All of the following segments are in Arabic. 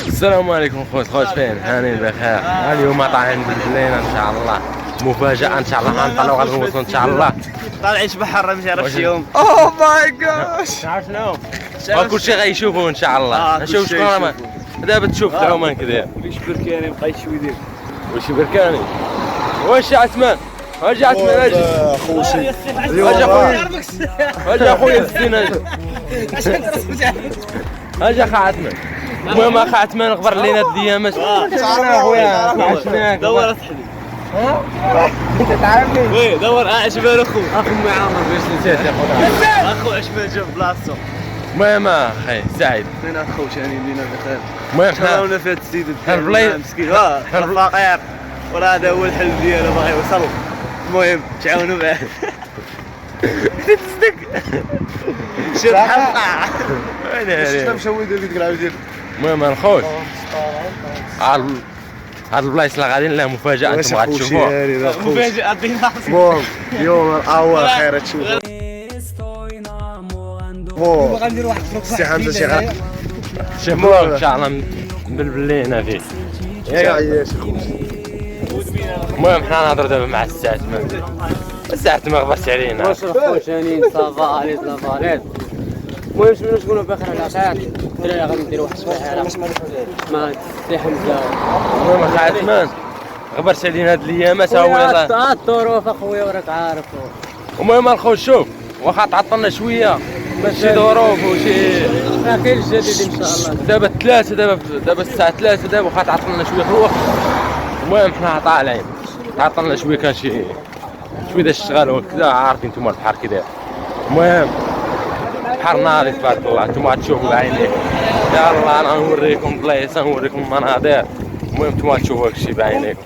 السلام عليكم خوت فين هاني بخير. اليوم طالعين بالليل ان شاء الله، مفاجأة ان شاء الله غنطلعوا غنغوصوا ان شاء الله. طالعين بحر ما تعرفش اليوم. اوه ماي جاش. تعرف شنو؟ كلشي غيشوفوا ان شاء الله. نشوف شكون دابا تشوف العمان كذا. واش بركاني بقيت شوي دير. واش بركاني؟ واش عثمان؟ اجي عثمان اجي. خوشي. اجي اخويا. اجي اخويا الزينة. اجي اخا عثمان. المهم اخا عثمان غبر لينا الديامات. تعرفنا خويا عشناك. دور تحدي. ها؟ انت تعرفني؟ وي دور عشمان اخو. اخو معامر باش نسيت يا خويا. اخو عشمان جا بلاصتو. المهم اخي سعيد. فين اخو ثاني لينا بخير. المهم شراونا في هاد السيد البلايص مسكين فقير. وراه هذا هو الحل ديالو باغي يوصل. المهم تعاونوا معاه. تصدق شد حلقة. انا مشوي ديك العاودين. المهم الخوت هاد البلايص اللي غاديين لها مفاجأة انتم غتشوفوها. مفاجأة دينا. المهم اليوم الاول خير تشوفوا. غنديروا واحد سي حمزه شي غير شوفوه ان شاء الله مبلبلينا فيه. يا عياش خويا. المهم حنا نهضروا دابا مع الساعة 8. الساعة 8 غبرت علينا. واش خويا ثاني صافا عليك لافاليت. المهم شنو بخير على خير. الدراري غادي نديروا واحد الشويه مع سي حمزه. المهم اخا عثمان غبرت علينا هاد الايامات ها هو يلاه. الظروف اخويا وراك عارف. المهم الخوت شوف واخا تعطلنا شوية ماشي ظروف وشي كاين الجديد ان شاء الله. دابا 3 دابا الساعة 3 دابا واخا تعطلنا شوية في الوقت. المهم حنا طالعين تعطلنا شوية كان شي شوية ديال الشغل وكذا عارفين نتوما البحر كي. المهم بحر ناري تبارك الله نتوما غتشوفوا بعينيكم. يلا انا نوريكم بلايص نوريكم المناظر. المهم نتوما تشوفوا هادشي بعينيكم.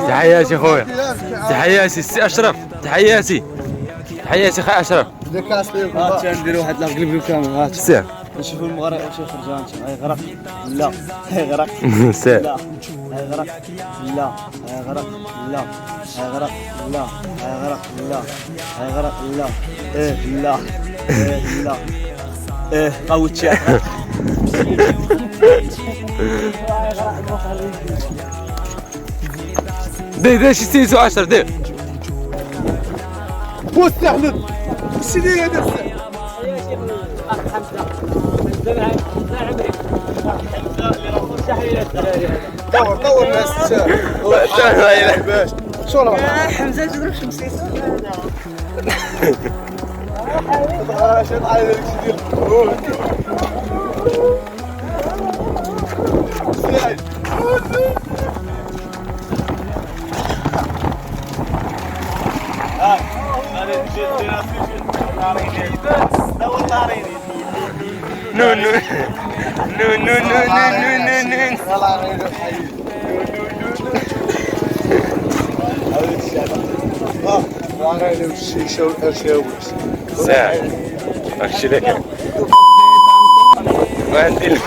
تحياتي خويا. تحياتي السي اشرف. تحياتي خي اشرف. نديروا واحد لاغلب بالكامل. سير نشوفوا المغرب واش يخرج. غيغرق لا غيغرق سير لا غيغرق لا غيغرق لا غيغرق لا غيغرق لا غيغرق لا لا لا قوتش. دير شي سيسو 10 دير. بوس احمد سيدي هذا دور الناس باش شو راه حمزه تضرب شمسيس. عشان على ذلك نو نو نو نو نو نو ساعة هاكشي لك ما عندي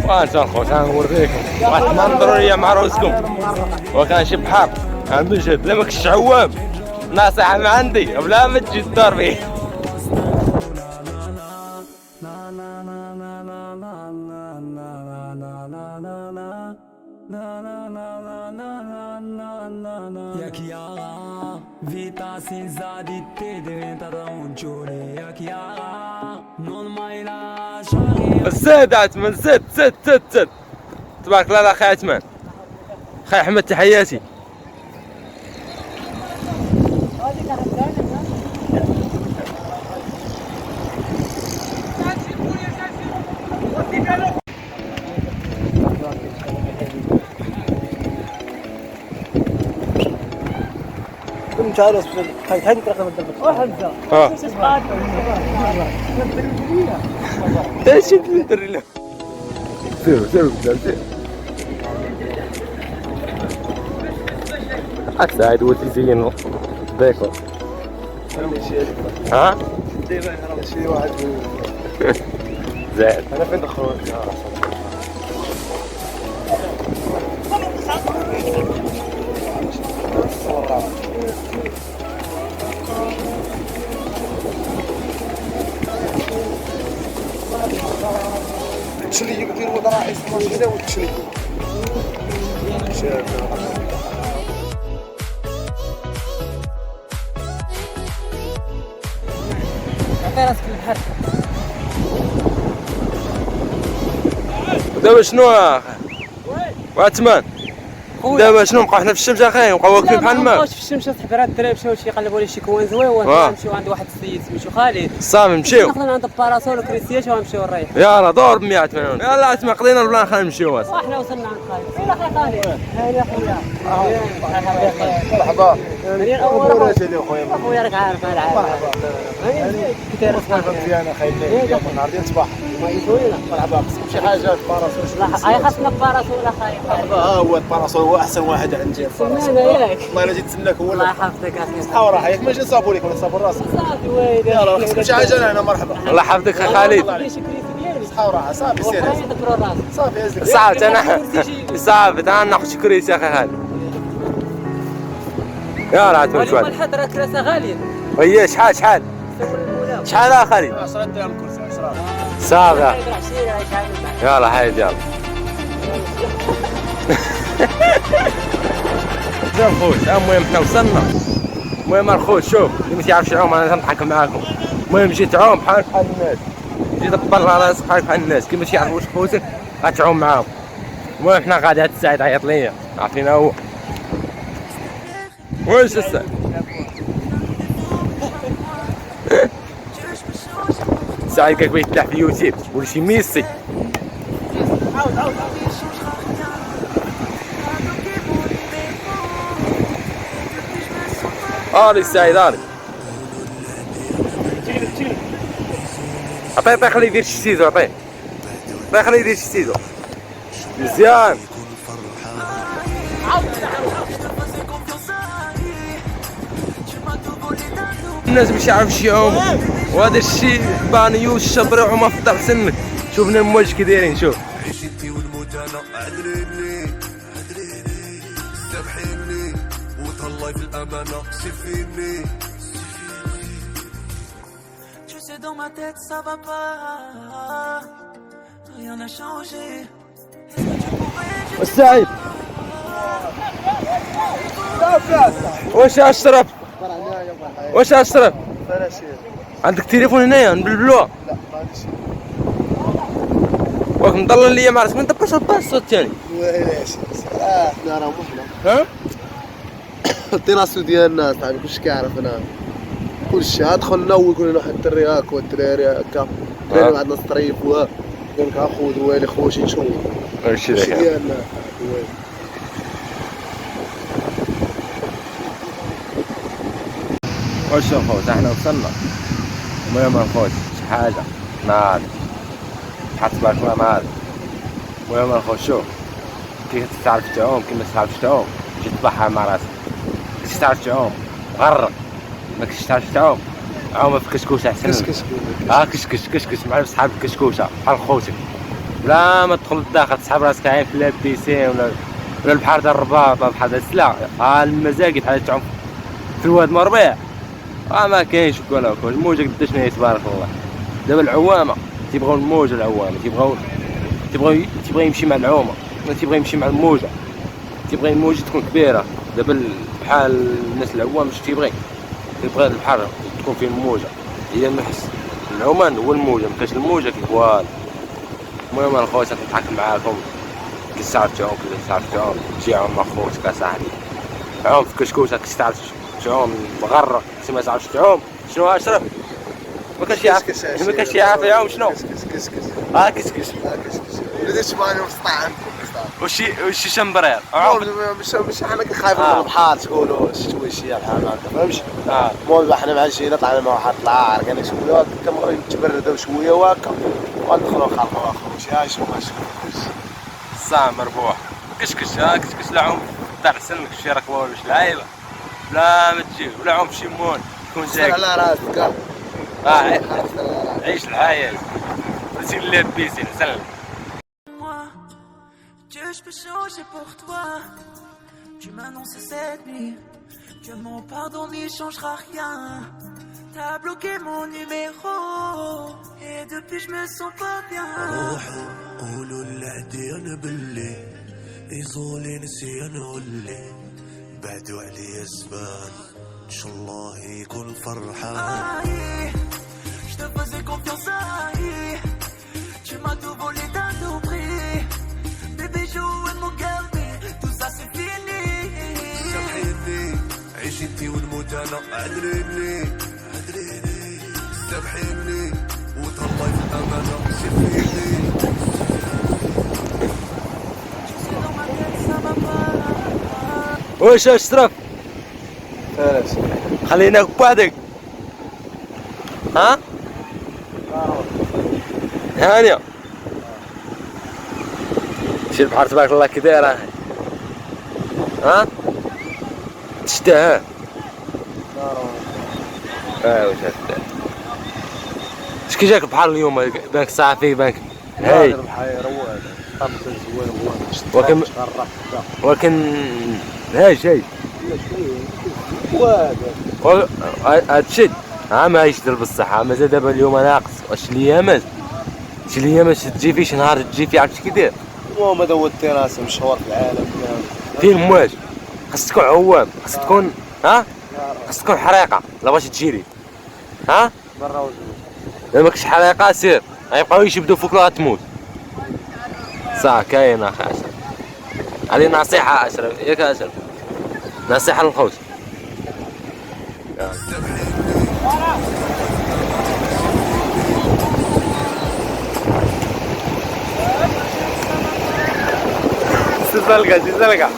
وانت الخوت غنوريكم واحد المنظر ليا مع روسكم وكان شي بحر عنده جد. لا ماكش عوام نصيحة ما عندي بلا ما تجي تدور بيه. زاد عثمان زاد تبارك الله اخي عثمان. اخي احمد تحياتي. كانوا هاي ترقم الدبر ايش تدري له سيروا سعيد وتزينه ديكور ها شيء واحد زين انا فين دخلوا تشلي يديروا وضراء اسمه كذا وتشلي راسك البحر دابا شنو واتمان دابا شنو نبقاو حنا في الشمس اخي نبقاو واقفين بحال ما ما بقاوش في الشمس تحبيرات الدراري مشاو شي يقلبوا لي شي كوان زويون نمشيو عند واحد السيد سميتو خالد صافي نمشيو ناخذ عند باراسول وكريسياش ونمشيو نريح يلا دور ب 100 مليون يلا اسمع قضينا البلان خلينا نمشيو واحنا وصلنا عند خالد فين اخي خالد هاني اخويا مرحبا منين اول ولا سيدي اخويا اخويا راك عارف انا عارف كنت عارف مزيان اخي اليوم نهار ديال الصباح مرحبا قسم شي حاجه باراسول هاي خاصنا باراسول اخي ها هو الباراسول هو احسن واحد عندي الباراسول سمعنا ياك والله الا جيت نتسناك هو الله يحفظك اخي صحه وراحه ياك ماشي صابوا لك ولا صابوا راسك صافي ويلي يلا خصكم شي حاجه هنا مرحبا الله يحفظك اخي خالد صحه وراحه صافي سير صافي هزك صعبت انا صعبت انا ناخذ شكريس يا اخي خالد يا راه تمشي اليوم الحضره كراسه غاليه ويا شحال شحال يا خالد 10 درهم كرسي 10 صافي يلا حيد يلا زين خوت المهم حنا وصلنا المهم الخوت شوف اللي ما تعرفش يعوم انا نضحك معاكم المهم جيت تعوم بحال الناس جيت تطلع راسك بحال الناس كي ما تعرفوش خوتك غتعوم معاهم المهم حنا غادي هاد الساعد عيط ليا عارفين هو واش الساعد ساعد كيبغي يطلع في يوتيوب ولا شي ميسي الي سعيد الي عطيه خليه يدير شي سيزو عطيه خليه يدير شي سيزو مزيان الناس مش عارف يعوموا وهذا الشيء بان يوشب روحه في ضغط سنك شوفنا الموج كي دايرين شوف عيشتي والمدانة عذريني سامحيني وتهلاي في الأمانة سيفيني Tu sais dans ma tête ça va pas rien n'a changé والسعيد واش اشرب عندك تليفون هنايا نبلبلوه لا ما عنديش واك مضلل ليا مع راسك ما ندبرش الصوت ثاني ويلاش حنا راه محنا ها التراث ديالنا صاحبي كلشي كيعرف انا كلشي ادخل نوي يقول لنا واحد الدري هاك والدراري هكا الدراري عندنا الطريف وها قال لك اخو دوالي خوشي نشوف هادشي كلشي داك ديالنا دوالي واش الخوت احنا وصلنا المهم الخوت شي حاجه ناض حط بالك ما هذا المهم الخوت شوف كي تعرف تعوم كي ما تعرفش تعوم جي تبحر مع راسك كي تعرف تعوم غرق ما كنتش تعرف تعوم عوم في كشكوشه احسن كشكش كشكش مع صحاب الكشكوشه بحال خوتك بلا ما تدخل للداخل تسحب راسك عين في البيسين ولا البحر ديال الرباط ولا بحال السلا المزاقي بحال تعوم في الواد مربيع ما كاينش ولا كل الموجه قداش نايس تبارك الله دابا العوامه تيبغيو الموجه العوامه تيبغي يمشي مع العومه ما تيبغي يمشي مع الموجه تيبغي الموجه تكون كبيره دابا بحال الناس العوام مش تيبغي البحر تكون فيه الموجه هي نحس العومان هو الموجه ما كاينش الموجه كيفوال المهم الخوت نضحك معاكم كي تعرف تعوم كي تعرف تعوم تجي عوم مع خوتك اصاحبي عوم في كشكوشه كي تعرف تعوم مغرق كي ما تعرفش تعوم شنو اشرب ما كانش يعرف ما كانش يعرف يعوم شنو كسكس كسكس وليت شباني وسطا عندكم وشي شمبرير مش احنا خايفين من البحر تقولوا شوي شي بحال هكا فهمتش مول احنا ماشي طلعنا مع واحد العار كان شويه كما تبردوا شويه وهكا وندخلوا خلقوا اخر شي شوف الساعة مربوح كشكش كشكش لا عوم تاع سنك شي ركبه ولا شي لعيبه لا ما تجي ولا عوم شي مون تكون زاك على راسك عيش الحياة سير اللي بيسين سلم Dieu, je peux changer pour toi. Tu m'annonces cette nuit que mon pardon n'y changera rien. T'as bloqué mon numéro et depuis je me sens pas bien. روحوا قولوا للعديان باللي يزولي نسيان واللي بعدوا عليا الزمان ان شاء الله يكون فرحان. Je te faisais confiance, tu m'as tout volé d'un tout prix. Des bijoux et mon cœur, tout ça c'est fini. سامحيني عيش انتي ونموت انا عذريني سامحيني وتهلاي في الامانه سيفيني. Dans ma tête ça va pas. واش اشرف فارس خليناك بوحدك ها هانية شي البحر تبارك الله كي داير ها تشتهى واش هاد شكي جاك البحر اليوم بانك صافي بانك هاي ولكن هاي هادشي ما يشدر بالصحة ما زاد دابا اليوم ناقص واش اليامات شي اليامات تجي فيه شي نهار تجي فيه عرفتي كي داير المهم هذا هو التراس مشهور في العالم فين مواج خاص تكون عوام خاص تكون خاص تكون حريقة لا باش تجيري ها برا وجهك ما ماكش حريقة سير غيبقاو يشبدو فوق لا تموت صح كاين اخي اشرف هذه نصيحة اشرف ياك اشرف نصيحة للخوت سيزلقة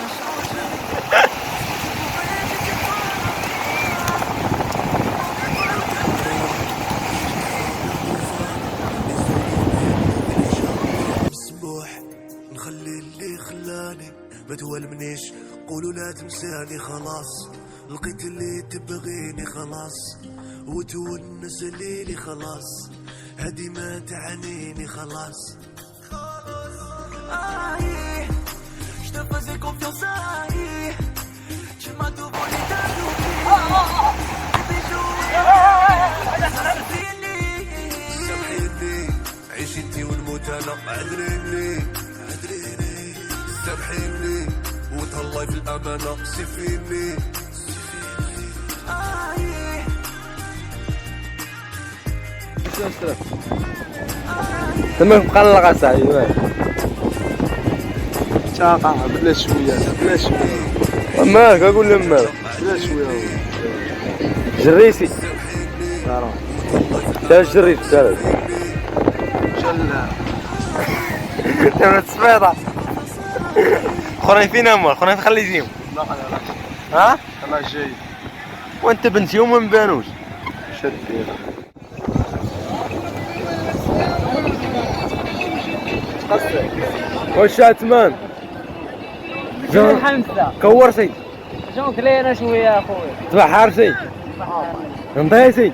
مسموح نخلي اللي خلاني ما تولمنيش قولوا لا تنساني خلاص لقيت اللي تبغيني خلاص وتونس ليلي خلاص هدي ما تعنيني خلاص. Je te faisais confiance, tu m'as tout volé d'un tout prix. Des bijoux et ça c'est fini. سامحيني عيش انتي ونموت انا عذريني سامحيني وتهلاي في الامانه سيفيني. تما مقلق اصاحبي شاقع بلا شويه مالك اقول لهم مالك بلا شويه جريسي تا جريت تا شلا تما السبيطة اخرين فين هما اخرين خلي يجيهم ها انا جاي وانت بنتيهم ما مبانوش شدي واش عثمان جون حمزة كورسي جون كلينا شوية اخويا تبع حارسي نضيسي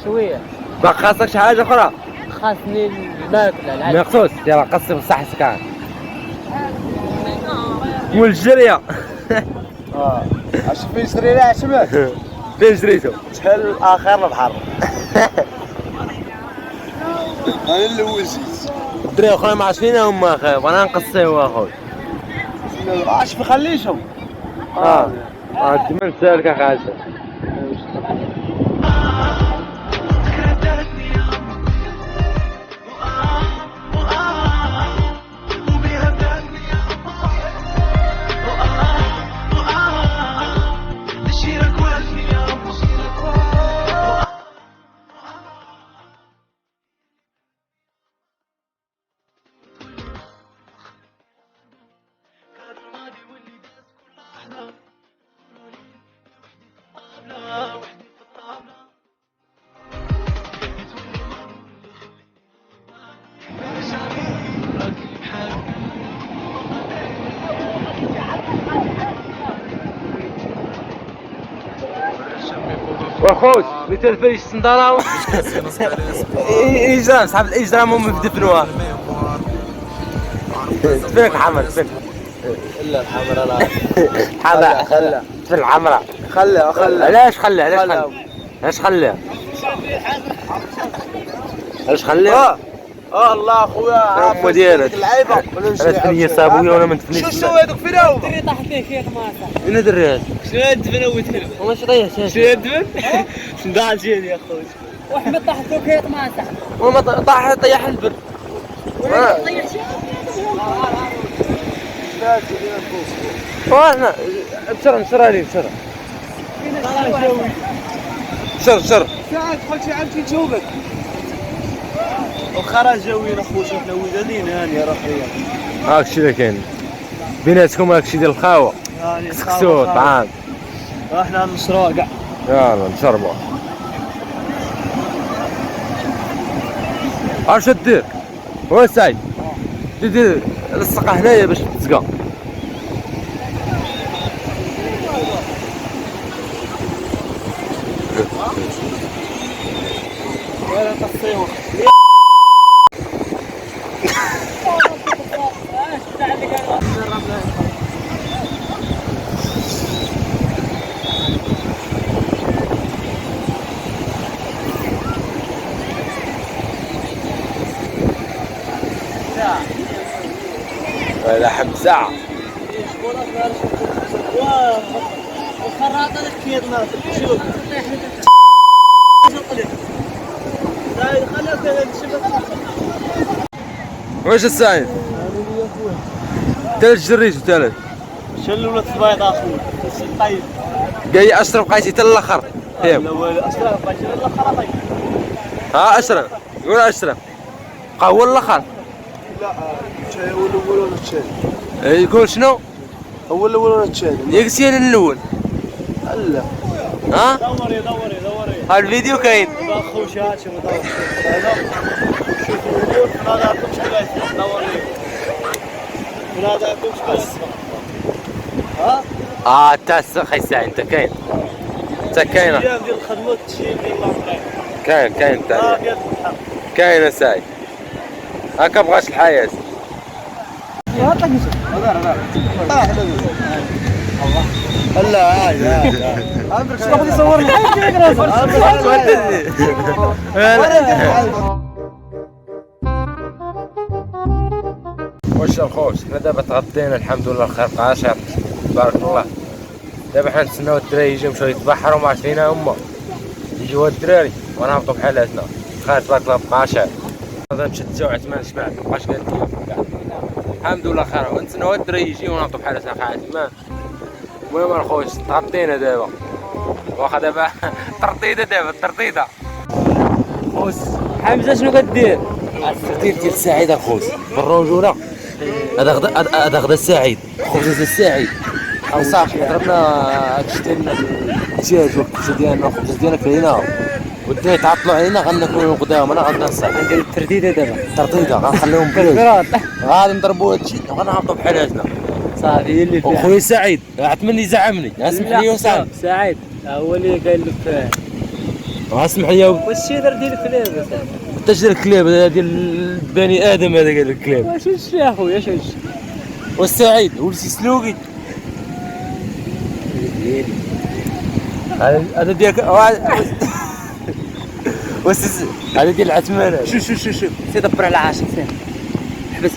شوية باقي خاصك شي حاجة أخرى خاصني الماكلة العدس مخصوص يلا قصي بصح سكان والجرية اش فين شري لها شمال فين جريتو؟ شحال اخر البحر انا الاول جيت الدراري اخويا ما عرفتش فين هما اخويا وانا نقصيو اخويا اش ما خليشهم ديما نسالك اخي وخوش مثل فيش الصندارة إجرام صاحب الإجرام هم يدفنوها دفنك حمر دفن الا الحمراء لا حمراء خلها دفن الحمراء خلها علاش خليها علاش خليها علاش خليها الله اخويا عارف ديالك اللعيبه انا تفني صابويه وانا ما نتفنيش شو هذوك فين هو دري طاح فيه كيف ما وين دريات شنو هالدفن وتهرب؟ وما طيحتها شنو هالدفن؟ شنو ضاع جيني يا خويا؟ واحمد طاح فيه كيف ما صح وما طيح البر وانا بسرعة علي بسرعة بسرعة ساعات قلت شي عمتي تشوفك وخرج جوي اخو شفنا ولادين هاني يا رحية هاك الشي اللي كاين بيناتكم هاك الشي ديال الخاوة كسكسو طعام احنا نشروها كاع يلا نشربوا عرفت شو دير وين سعيد دير لصقها هنايا باش تسقى ولا تصيوح ولا حب ساعة وخراطة الكيد ما شوف واش السعيد؟ ثلاث جريت وثلاث شلوا لك البيض اخوي طيب جاي اشرب قايتي حتى الاخر فهم اشرف باش الاخر طيب ها اشرب قول اشرب قهوة الاخر لا الشاي هو الاول ولا الثاني يقول شنو؟ هو الاول ولا الثاني يقسين الاول لا ها؟ دوري ها الفيديو كاين اخو شاشه ودور شوفوا ما نعرفوش كيفاش دوري ولا نعرفوش بس ها تاع خي ساعة انت كاين انت كاينه ايام ديال الخدمه تشي ديال الله كاين تاع كاين ساعي هكا بغاش الحياة لا عادي عمرك شنو بدي يصور لي واش الخوش حنا دابا تغطينا الحمد لله الخرق عاشر تبارك الله دابا حنا نتسناو الدراري يجيو مشاو يتبحروا ما عرفت فينا هما يجيو هاد الدراري ونهبطوا بحالاتنا خير تبارك الله بقى عشاء غادي نشدو عثمان شبعت مبقاش قال لي الحمد لله خير ونتسناو هاد الدراري يجيو ونهبطوا بحالاتنا خا عثمان المهم الخوش تغطينا دابا واخا دابا ترطيده دابا الترطيده خوش حمزه شنو كدير؟ الترطيب ديال السعيد الخوش بالرجوله هذا غدا السعيد خبزة السعيد صافي ضربنا كشتي ديالنا الدجاج والكبسه ديالنا والخبز ديالنا كليناها والدراري تعطلوا علينا غناكلوا قدام انا غادي نصح ندير الترديده دابا الترطيده غنخليهم بلاش غادي نضربوا هادشي وغنهبطوا بحالاتنا صافي هي اللي فيها وخويا سعيد عتمني زعمني اسمح لي وصاحبي سعيد هو اللي قال لك اسمح لي واش الشيدر ديال الكلاب انت شدير الكلاب هذا ديال البني ادم هذا قال الكلاب واش هادشي يا خويا اش هادشي والسعيد ولسي سلوقي هذا ديالك هذا ديال العثمان شوف سي دبر على عاشق سير حبس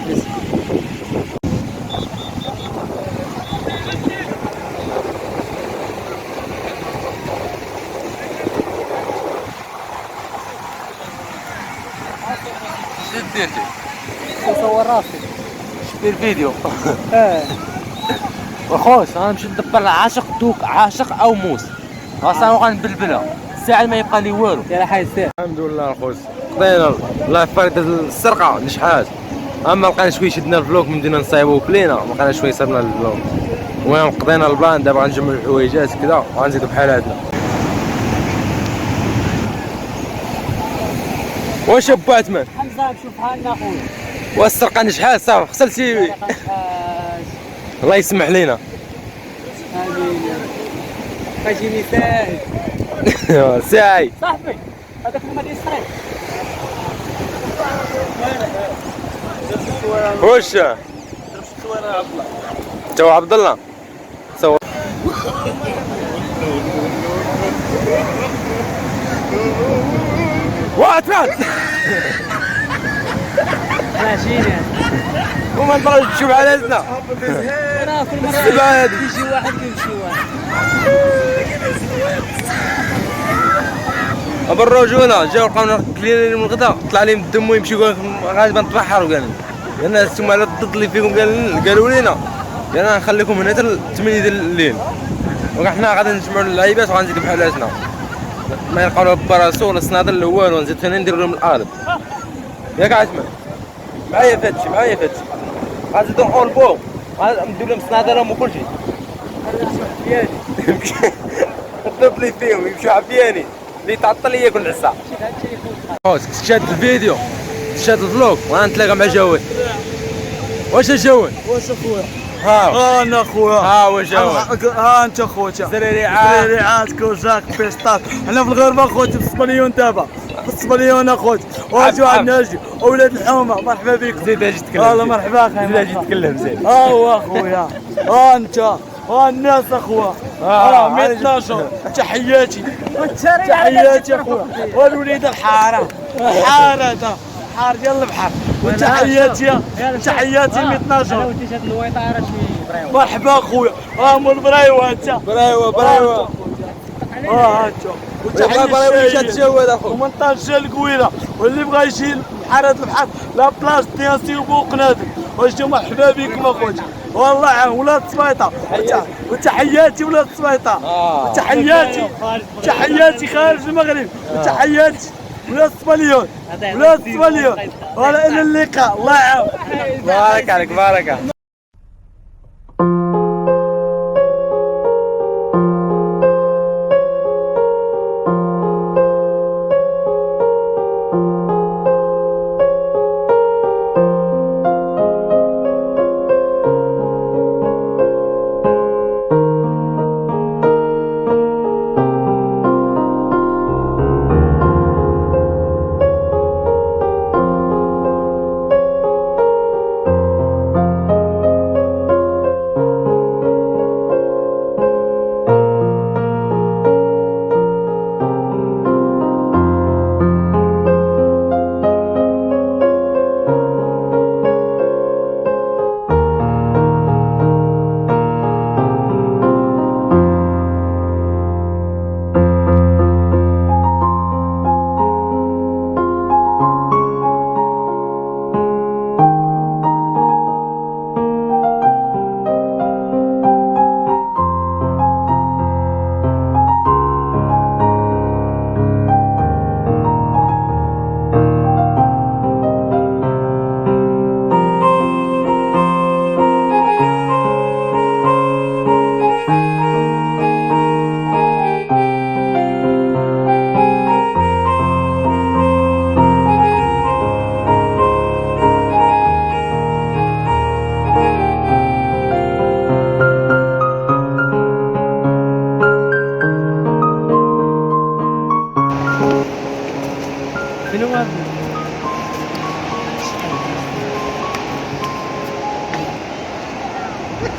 شنو درتي؟ نصور راسي دير فيديو وخوش غنمشي ندبر عاشق دوك عاشق او موس غنصاوب غنبلبلها الساعه ما يبقى لي والو يلا حيد سير الحمد لله الخوش قضينا الله يفرق السرقه نشحات اما لقينا شويه شدنا الفلوق من بدينا نصايبو كلينا ما لقينا شويه صرنا الفلوق المهم قضينا البلان دابا غنجمعوا الحويجات كذا وغنزيدو بحالاتنا واش با عثمان حمزه شوف حالنا خويا والسرقه نشحات صافي خسرتي الله يسمح لينا امين بقيتيني ساهل ساي صاحبي هذاك المدير الصغير. وش تو عبد الله سو واتفات ماشيين يعني. وما نبغاش تشوف على زنا انا كل مره يجي واحد يمشي واحد. بالرجوله جاو لقاونا كليلين من الغدا طلع لهم الدم ويمشيو غالبا نتبحروا قال لان انتم على ضد اللي فيكم قالوا لنا قالنا نخليكم هنا حتى 8 ديال الليل وحنا غادي نجمعوا اللعيبات وغنزيدوا بحالاتنا ما يلقاو لا براسو ولا صنادل لا والو نزيد ثاني ندير لهم الارض ياك عثمان معايا فهادشي غنزيدو نحول بوهم ندير لهم صنادلهم وكلشي الضرب اللي فيهم يمشيو عفياني اللي تعطل ياكل العصا. شاد الفيديو شاد الفلوق وغنتلاقى مع جواد. واش جواد؟ واش اخويا؟ ها انا اخويا. ها واش جواد؟ ها انت خويا. سريريعات كوزاك بيسطات. حنا في الغربه خوتي في الصبليون دابا. في الصبليون اخوتي. واجو عندنا ناجي اولاد الحومه مرحبا بكم. زيد اجي تكلم. والله مرحبا اخي. زيد اجي تكلم زين. ها هو اخويا. ها انت. ها الناس اخويا. 112 تحياتي. تحياتي اخويا. والوليد الحاره. الحاره حار ديال البحر. وتحياتي 112. انا وديت هاد الويطه راه شي برايوه. مرحبا اخويا. ها مول برايوه انت. برايوه ها انت. برايوه جات جواد اخو. ومنطقه القويره واللي بغى يجي لحاره البحر لا بلاص ديال وقنادم واجو مرحبا بكم اخوتي. والله ولاد السبيطه وتحياتي ولاد السبيطه. تحياتي خارج المغرب. وتحياتي ولاد الصبليون. ولا الى اللقاء. الله يعاون. بارك عليك بارك.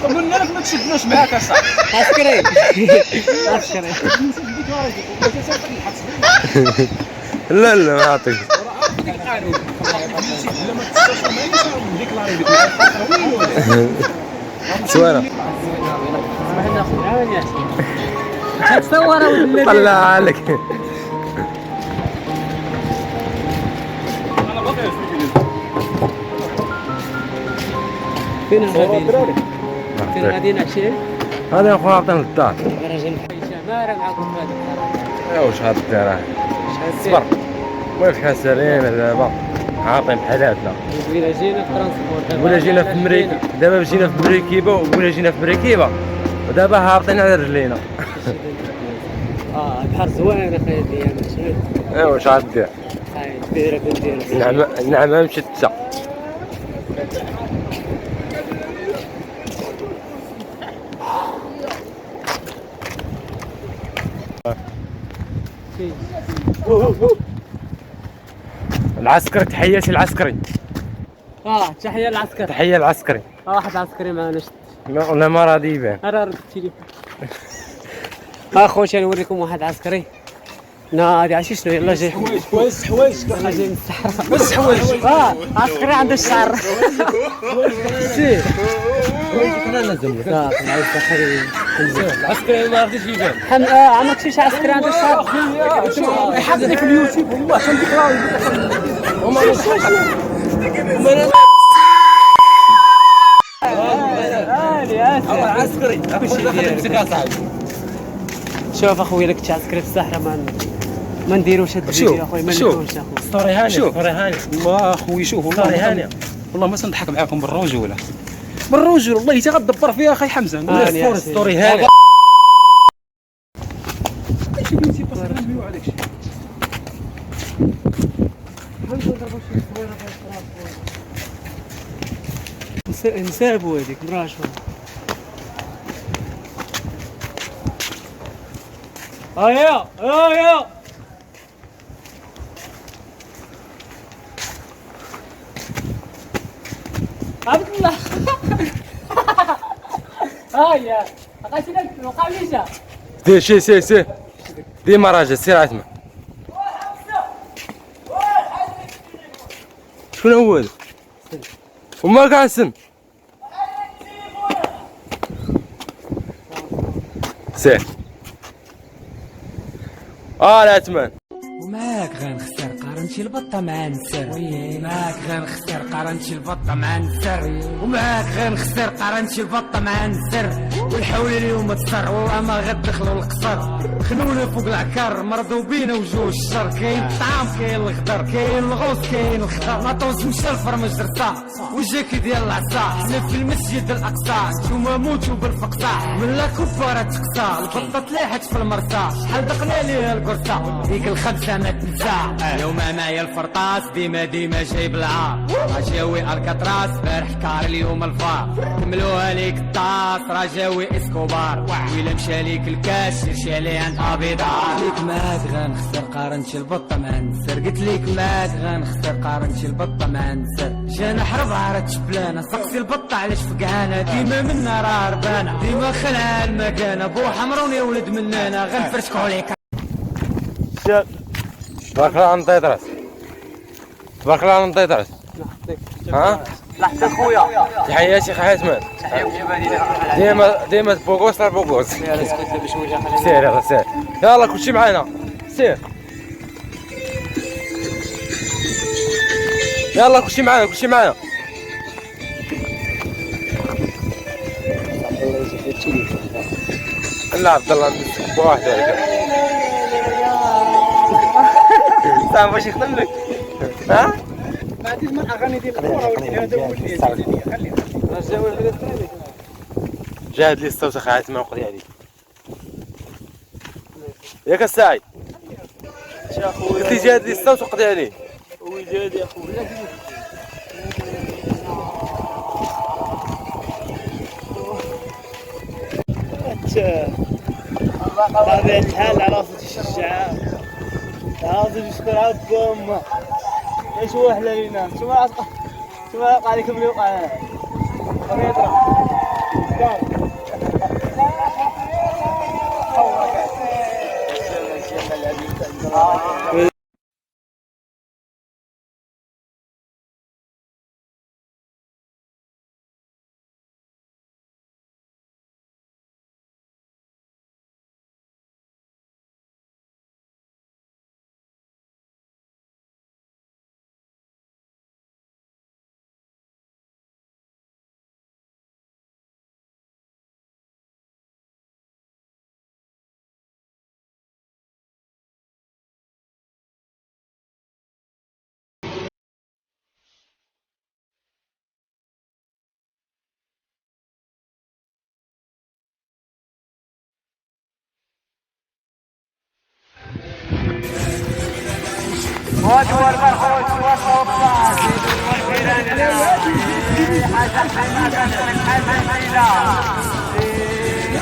قلنا لك ما تشدناش معاك اصاحبي. عسكري عسكري. لا ما نعطيك. سوينا ناخذ عوانيات. تصور ولا طلع عليك. فين غاديين؟ فين غاديين عشيه؟ هذا اخويا عطينا الدار. راجل شمارة معاكم في هذا. واش هاد الدار؟ صبر. المهم حنا سالين دابا عاطين بحالاتنا. ولا جينا في ترانسبور. ولا جينا في مريكي دابا جينا في مريكيبه ولا جينا في مريكيبه ودابا هابطين على رجلينا. البحر زوين اخي ديالنا ماشي. ايوا واش غادير؟ هاي كبيره بندير. نعم مشيت حتى. العسكري، تحياتي العسكري. تحية العسكري. تحية العسكري. واحد عسكري معنا ولا ما راضي يبان. راه رد التليفون. اخويا نوريكم واحد عسكري نادي عرفتي شنو يلا جاي حوايج يلا جاي من الصحراء بس حوايج عسكري عنده الشعر سير انا نزل لك. العسكري ما عرفتش يبان. عندك شي عسكري عنده الشعر يحطني في اليوتيوب والله عشان تكرهوا عسكري شوف اخويا لك عسكري في الصحراء ما نديروش هاد الفيديو اخويا ما نديروش اخويا ستوري هانيه. ستوري هانيه ما اخوي شوف ستوري هانيه والله ما سنضحك معاكم بالرجوله بالرجوله والله حتى غدبر فيها اخي حمزه ستوري هانيه. نسابوا هذيك مراش يا عبد الله يا قاتلك وقاميشه دير شي سير ديما راجل سير عتمه. شنو هو هذا؟ وما كاع السن سير العتمان. وماك غنخسر قارنتي البطة مع نسر ماك غنخسر قارنتي البطة مع نسر وماك غنخسر قارنتي البطة مع نسر والحول اليوم تصر والله ما غدخلوا القصر خلونا فوق العكر مرضو بينا وجوه الشر كاين الطعام كاين الخضر كاين الغوص كاين الخضر ما طوز مشى الفرمج درسا والجاكي ديال العصا حنا في المسجد الاقصى نتوما موتوا بالفقصا من لا كفاره تقصى البطة تلاحت في المرسى شحال دقنا ليها القرصة ديك الخمسة ما تنسى اليوم معايا الفرطاس ديما جايب العار رجاوي الكاتراس بارح كار اليوم الفار كملوها ليك الطاس رجاوي اسكوبار ويلا مشى ليك الكاس يرشي عليه عند ابيضار ليك ماك غنخسر قارنتي البطة مع نسر قلت ليك ماك غنخسر قارنتي البطة مع نسر جانا حرب عرات شبلانة سقسي البطة علاش فقعانة ديما منا راه ربانة ديما خلع المكانة بو حمرون يا ولد منانا غنفرشكو عليك. تبارك الله على نطيطرس. تبارك الله على نطيطرس. ها؟ لحظة خويا تحياتي اخي حاتمان. ديما بوغوس على بوغوس. سير يلا سير يلا كلشي معانا سير يلا كلشي معانا لا عبد الله نسك بواحد هذاك صافي باش يخدم لك. ها؟ ما عنديش من اغاني ديال الكره هذا هو اللي جاهد لي الصوت اخي عاتمان وقضي عليك ياك الساعي قلت جاهد لي الصوت وقضي عليه. وجاد يا خويا هذا الحال على راسك الشعاب لازم يشكر عبكم ايش هو احلى لينا شو عليكم اللي وقع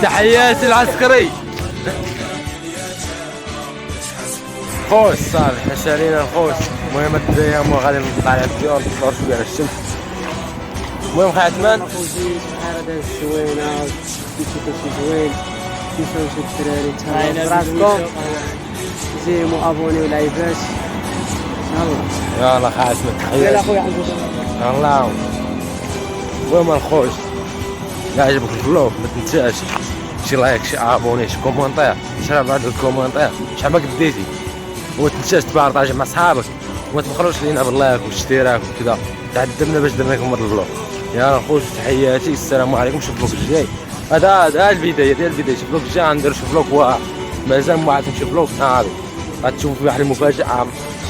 تحياتي العسكري. خوش صالح شارينا الخوش. المهم الدراري هما غادي نطلع على الديار نطلعو شويه على الشمس. المهم خي عثمان خوتي بحال هذا الزوينه كيمشي زوين كيفاش الدراري تهلاو براسكم زيمو ابونيو لايفات يلا يلا خي عثمان يلا تحياتي اخويا يلا. المهم الخوش إلا عجبك الفلوق ما تنساش شي لايك شي ابوني شي كومونتير شرح بعد الكومونتير شحال ما قديتي وما تنساش تبارطاجي مع صحابك وما تبخلوش لينا باللايك والاشتراك وكذا تعذبنا باش درنا لكم هذا الفلوق. يا خوش تحياتي السلام عليكم. شوف الفلوق الجاي هذا البدايه ديال البدايه. شوف الفلوق الجاي غندير شي فلوق واعر مازال ما عرفتش شي فلوق نهاري غتشوفوا فيه واحد المفاجاه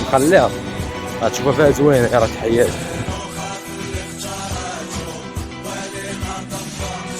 مخليها غتشوفها فيها زوينه. يلا تحياتي.